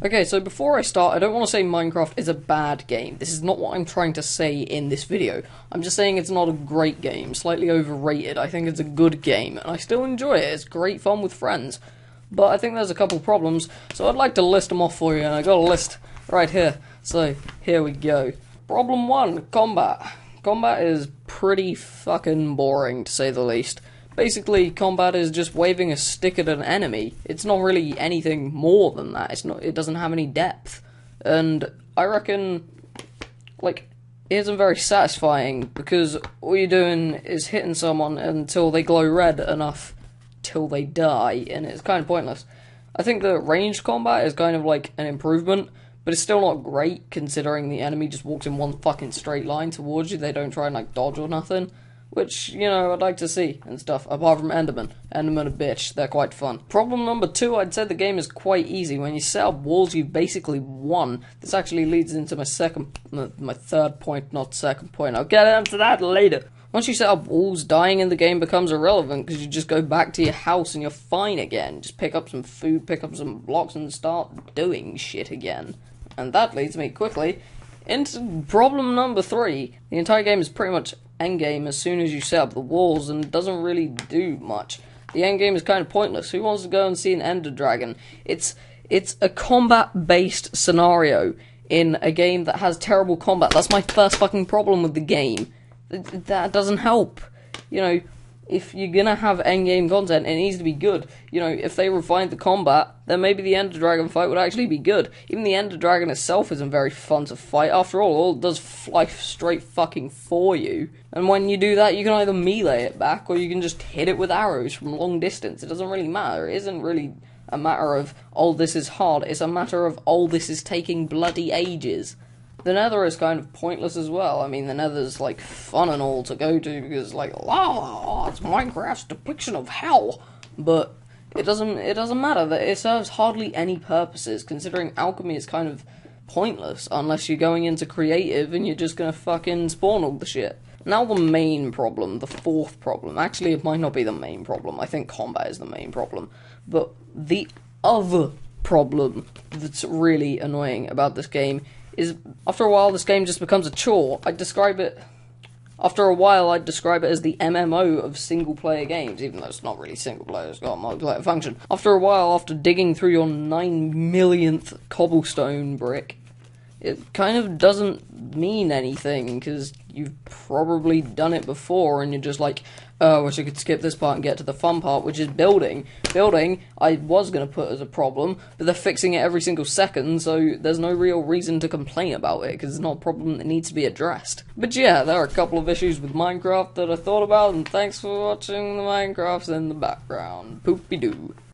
Okay, so before I start, I don't want to say Minecraft is a bad game. This is not what I'm trying to say in this video. I'm just saying it's not a great game, slightly overrated. I think it's a good game, and I still enjoy it. It's great fun with friends. But I think there's a couple problems, so I'd like to list them off for you, and I got a list right here. So, here we go. Problem 1, combat. Combat is pretty fucking boring, to say the least. Basically, combat is just waving a stick at an enemy. It's not really anything more than that. It doesn't have any depth. And I reckon, like, it isn't very satisfying, because all you're doing is hitting someone until they glow red enough till they die, and it's kind of pointless. I think the ranged combat is kind of like an improvement, but it's still not great, considering the enemy just walks in one fucking straight line towards you. They don't try and, like, dodge or nothing. Which, you know, I'd like to see and stuff, apart from Enderman. Enderman a bitch, they're quite fun. Problem number 2, I'd say the game is quite easy. When you set up walls, you've basically won. This actually leads into my third point, not second point. I'll get into that later. Once you set up walls, dying in the game becomes irrelevant, because you just go back to your house and you're fine again. Just pick up some food, pick up some blocks, and start doing shit again. And that leads me quickly into problem number 3. The entire game is pretty much endgame as soon as you set up the walls, and doesn't really do much. The endgame is kind of pointless. Who wants to go and see an ender dragon? It's a combat-based scenario in a game that has terrible combat. That's my first fucking problem with the game. That doesn't help. You know, if you're gonna have endgame content, it needs to be good. You know, if they refined the combat, then maybe the Ender Dragon fight would actually be good. Even the Ender Dragon itself isn't very fun to fight. After all it does fly straight fucking for you. And when you do that, you can either melee it back, or you can just hit it with arrows from long distance. It doesn't really matter. It isn't really a matter of, oh, this is hard. It's a matter of, oh, this is taking bloody ages. The Nether is kind of pointless as well. I mean, the Nether's, like, fun and all to go to, because, like, it's Minecraft's depiction of hell. But it doesn't matter. That it serves hardly any purposes, considering alchemy is kind of pointless, unless you're going into creative and you're just gonna fucking spawn all the shit. Now the main problem, the 4th problem. Actually, it might not be the main problem. I think combat is the main problem. But the other problem that's really annoying about this game is, after a while, this game just becomes a chore. After a while, I'd describe it as the MMO of single-player games, even though it's not really single-player, it's got a multiplayer function. After a while, after digging through your 9 millionth cobblestone brick, it kind of doesn't mean anything, because you've probably done it before, and you're just like, oh, I wish I could skip this part and get to the fun part, which is building. Building, I was going to put as a problem, but they're fixing it every single second, so there's no real reason to complain about it, because it's not a problem that needs to be addressed. But yeah, there are a couple of issues with Minecraft that I thought about, and thanks for watching the Minecrafts in the background. Poopy-doo.